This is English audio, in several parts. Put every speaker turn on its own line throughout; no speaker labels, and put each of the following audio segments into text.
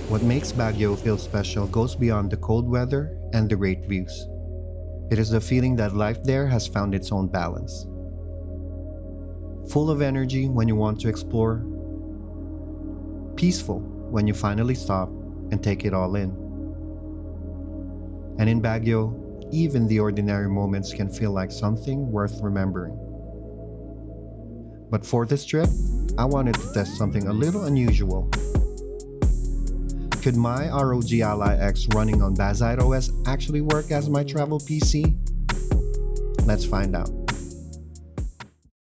What makes Baguio feel special goes beyond the cold weather and the great views. It is the feeling that life there has found its own balance. Full of energy when you want to explore, peaceful when you finally stop and take it all in. And in Baguio, even the ordinary moments can feel like something worth remembering. But for this trip, I wanted to test something a little unusual. Could my ROG Ally X running on Bazzite OS actually work as my travel PC? Let's find out.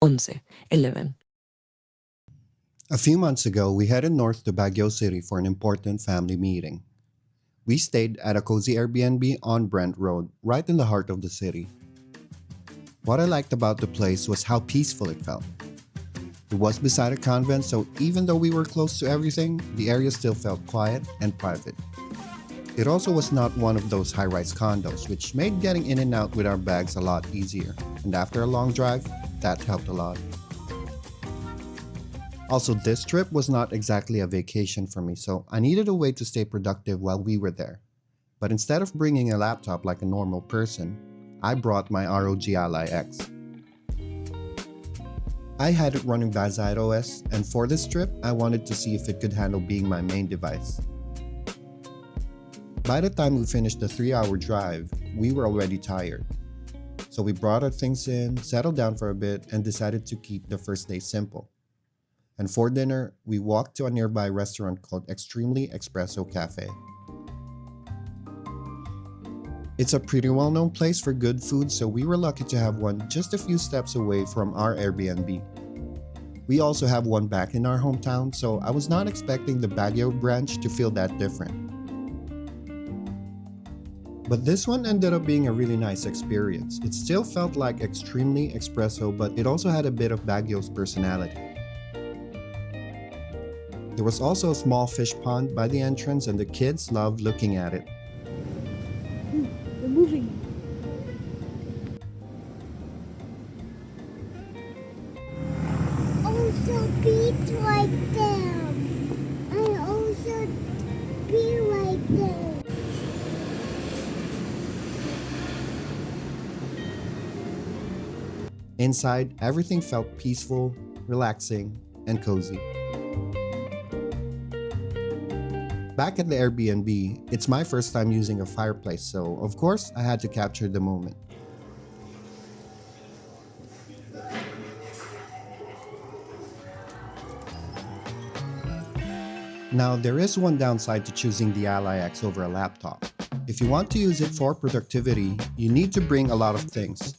11, 11.
A few months ago, we headed north to Baguio City for an important family meeting. We stayed at a cozy Airbnb on Brent Road, right in the heart of the city. What I liked about the place was how peaceful it felt. It was beside a convent, so even though we were close to everything, the area still felt quiet and private. It also was not one of those high-rise condos, which made getting in and out with our bags a lot easier. And after a long drive, that helped a lot. Also, this trip was not exactly a vacation for me, so I needed a way to stay productive while we were there. But instead of bringing a laptop like a normal person, I brought my ROG Ally X. I had it running Bazzite OS, and for this trip, I wanted to see if it could handle being my main device. By the time we finished the 3-hour drive, we were already tired. So we brought our things in, settled down for a bit, and decided to keep the first day simple. And for dinner, we walked to a nearby restaurant called Extremely Espresso Cafe. It's a pretty well-known place for good food, so we were lucky to have one just a few steps away from our Airbnb. We also have one back in our hometown, so I was not expecting the Baguio branch to feel that different. But this one ended up being a really nice experience. It still felt like Extremely Espresso, but it also had a bit of Baguio's personality. There was also a small fish pond by the entrance, and the kids loved looking at it.
They're moving.
Also be like them. And also be like them.
Inside, everything felt peaceful, relaxing, and cozy. Back at the Airbnb, it's my first time using a fireplace, so of course I had to capture the moment. Now, there is one downside to choosing the Ally X over a laptop. If you want to use it for productivity, you need to bring a lot of things.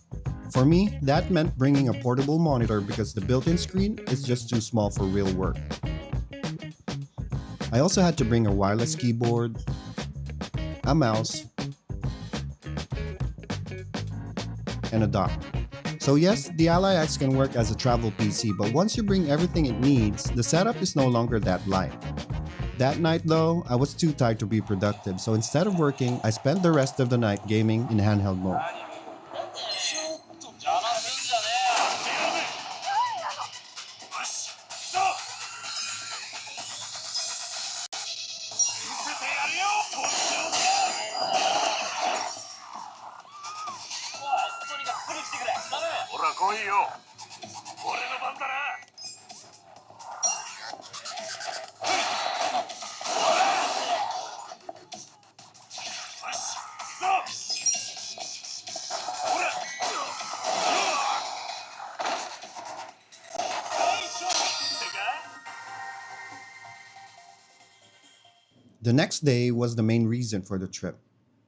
For me, that meant bringing a portable monitor because the built-in screen is just too small for real work. I also had to bring a wireless keyboard, a mouse, and a dock. So yes, the Ally X can work as a travel PC, but once you bring everything it needs, the setup is no longer that light. That night though, I was too tired to be productive, so instead of working, I spent the rest of the night gaming in handheld mode. The next day was the main reason for the trip.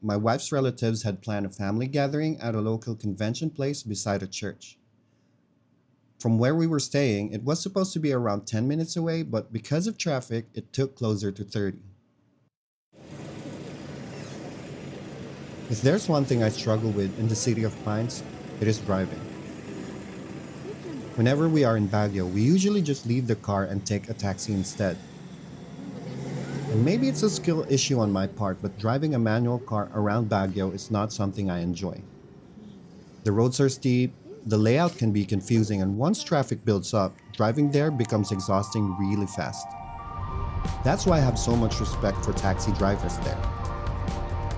My wife's relatives had planned a family gathering at a local convention place beside a church. From where we were staying, it was supposed to be around 10 minutes away, but because of traffic, it took closer to 30. If there's one thing I struggle with in the City of Pines, it is driving. Whenever we are in Baguio, we usually just leave the car and take a taxi instead. And maybe it's a skill issue on my part, but driving a manual car around Baguio is not something I enjoy. The roads are steep, the layout can be confusing, and once traffic builds up, driving there becomes exhausting really fast. That's why I have so much respect for taxi drivers there.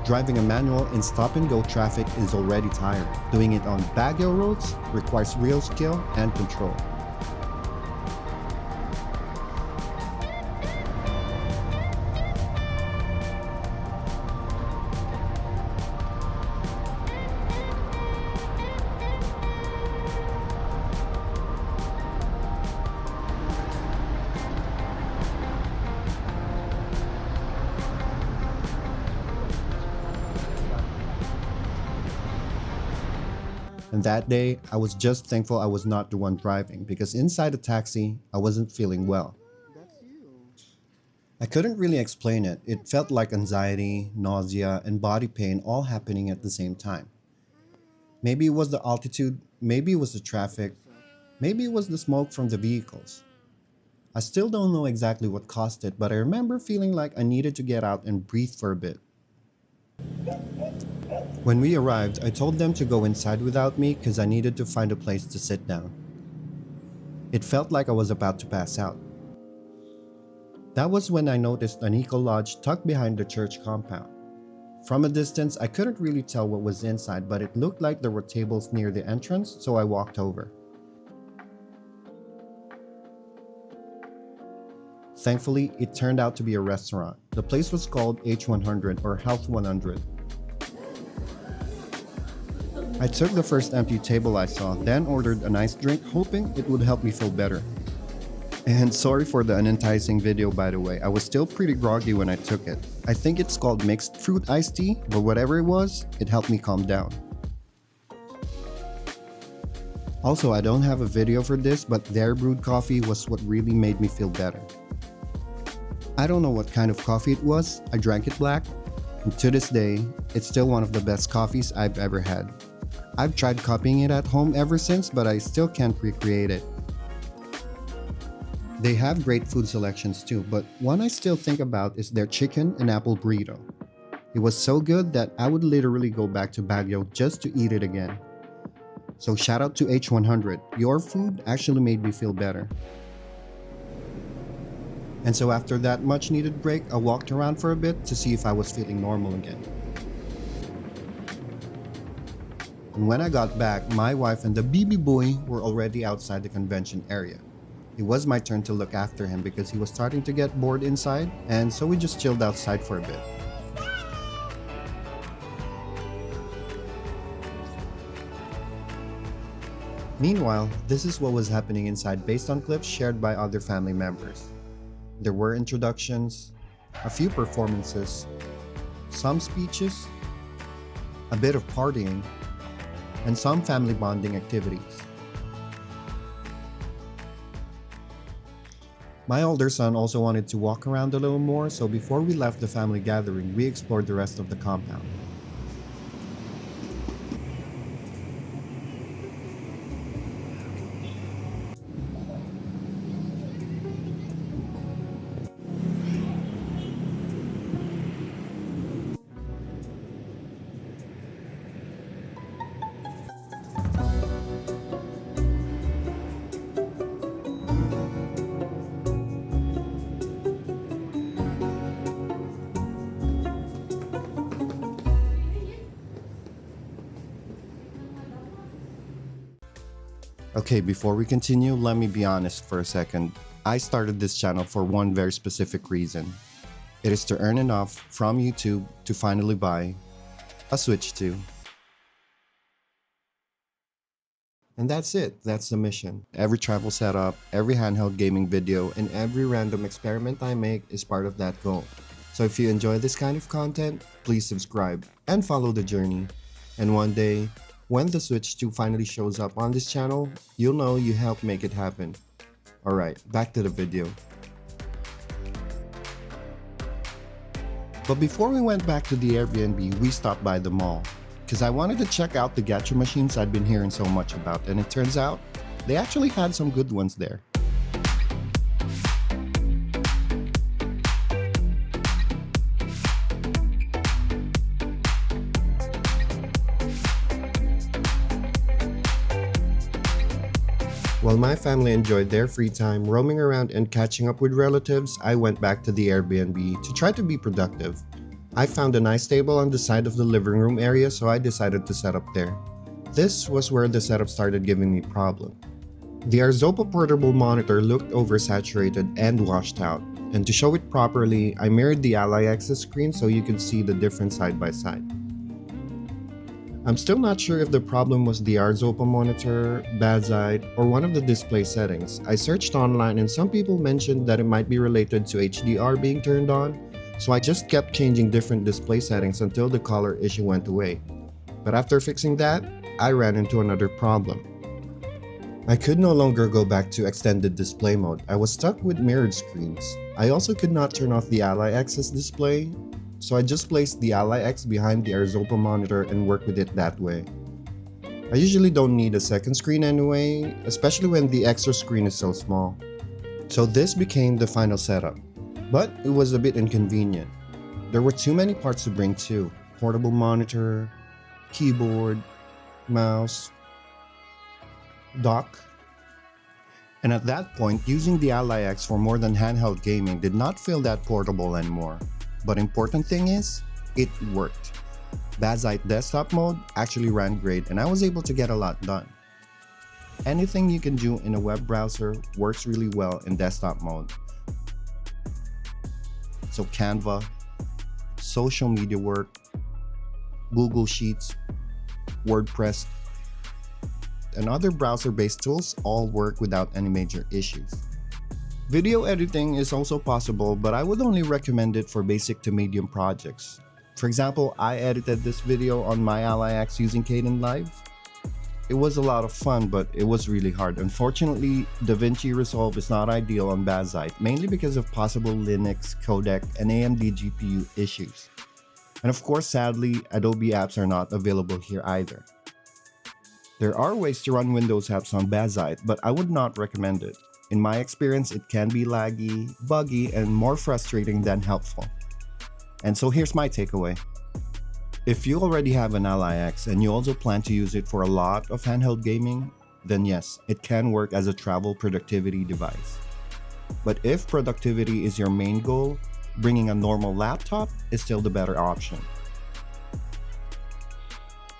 Driving a manual in stop-and-go traffic is already tiring. Doing it on Baguio roads requires real skill and control. And that day, I was just thankful I was not the one driving because inside the taxi, I wasn't feeling well. I couldn't really explain it. It felt like anxiety, nausea, and body pain all happening at the same time. Maybe it was the altitude, maybe it was the traffic, maybe it was the smoke from the vehicles. I still don't know exactly what caused it, but I remember feeling like I needed to get out and breathe for a bit. When we arrived, I told them to go inside without me because I needed to find a place to sit down. It felt like I was about to pass out. That was when I noticed an eco lodge tucked behind the church compound. From a distance, I couldn't really tell what was inside, but it looked like there were tables near the entrance, so I walked over. Thankfully, it turned out to be a restaurant. The place was called H100 or Health 100. I took the first empty table I saw, then ordered a nice drink, hoping it would help me feel better. And sorry for the unenticing video, by the way. I was still pretty groggy when I took it. I think it's called mixed fruit iced tea, but whatever it was, it helped me calm down. Also, I don't have a video for this, but their brewed coffee was what really made me feel better. I don't know what kind of coffee it was. I drank it black, and to this day, it's still one of the best coffees I've ever had. I've tried copying it at home ever since, but I still can't recreate it. They have great food selections too, but one I still think about is their chicken and apple burrito. It was so good that I would literally go back to Baguio just to eat it again. So shout out to H100, your food actually made me feel better. And so after that much needed break, I walked around for a bit to see if I was feeling normal again. And when I got back, my wife and the BB boy were already outside the convention area. It was my turn to look after him because he was starting to get bored inside, and so we just chilled outside for a bit. Meanwhile, this is what was happening inside based on clips shared by other family members. There were introductions, a few performances, some speeches, a bit of partying, and some family bonding activities. My older son also wanted to walk around a little more, so before we left the family gathering, we explored the rest of the compound. Okay, before we continue, let me be honest for a second. I started this channel for one very specific reason. It is to earn enough from YouTube to finally buy a Switch 2. And that's it. That's the mission. Every travel setup, every handheld gaming video, and every random experiment I make is part of that goal. So if you enjoy this kind of content, please subscribe and follow the journey. And one day, when the Switch 2 finally shows up on this channel, you'll know you helped make it happen. Alright, back to the video. But before we went back to the Airbnb, we stopped by the mall. Because I wanted to check out the Gacha Machines I'd been hearing so much about, and it turns out, they actually had some good ones there. While my family enjoyed their free time roaming around and catching up with relatives, I went back to the Airbnb to try to be productive. I found a nice table on the side of the living room area, so I decided to set up there. This was where the setup started giving me problems. The Arzopa portable monitor looked oversaturated and washed out, and to show it properly, I mirrored the Ally X's screen so you could see the difference side by side. I'm still not sure if the problem was the Arzopa monitor, Bazzite, or one of the display settings. I searched online and some people mentioned that it might be related to HDR being turned on, so I just kept changing different display settings until the color issue went away. But after fixing that, I ran into another problem. I could no longer go back to extended display mode. I was stuck with mirrored screens. I also could not turn off the Ally X's display, so I just placed the Ally X behind the Arzopa monitor and worked with it that way. I usually don't need a second screen anyway, especially when the extra screen is so small. So this became the final setup, but it was a bit inconvenient. There were too many parts to bring too. Portable monitor, keyboard, mouse, dock. And at that point, using the Ally X for more than handheld gaming did not feel that portable anymore. But important thing is, it worked. Bazzite desktop mode actually ran great and I was able to get a lot done. Anything you can do in a web browser works really well in desktop mode. So Canva, social media work, Google Sheets, WordPress, and other browser-based tools all work without any major issues. Video editing is also possible, but I would only recommend it for basic to medium projects. For example, I edited this video on my Ally X using Kdenlive. It was a lot of fun, but it was really hard. Unfortunately, DaVinci Resolve is not ideal on Bazzite, mainly because of possible Linux, codec, and AMD GPU issues. And of course, sadly, Adobe apps are not available here either. There are ways to run Windows apps on Bazzite, but I would not recommend it. In my experience, it can be laggy, buggy, and more frustrating than helpful. And so here's my takeaway. If you already have an Ally X and you also plan to use it for a lot of handheld gaming, then yes, it can work as a travel productivity device. But if productivity is your main goal, bringing a normal laptop is still the better option.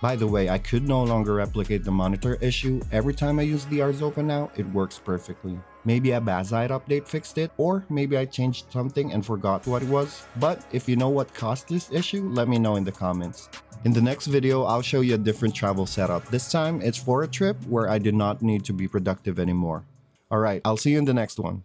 By the way, I could no longer replicate the monitor issue. Every time I use the Arzopa now, it works perfectly. Maybe a Bazzite update fixed it, or maybe I changed something and forgot what it was. But if you know what caused this issue, let me know in the comments. In the next video, I'll show you a different travel setup. This time, it's for a trip where I did not need to be productive anymore. Alright, I'll see you in the next one.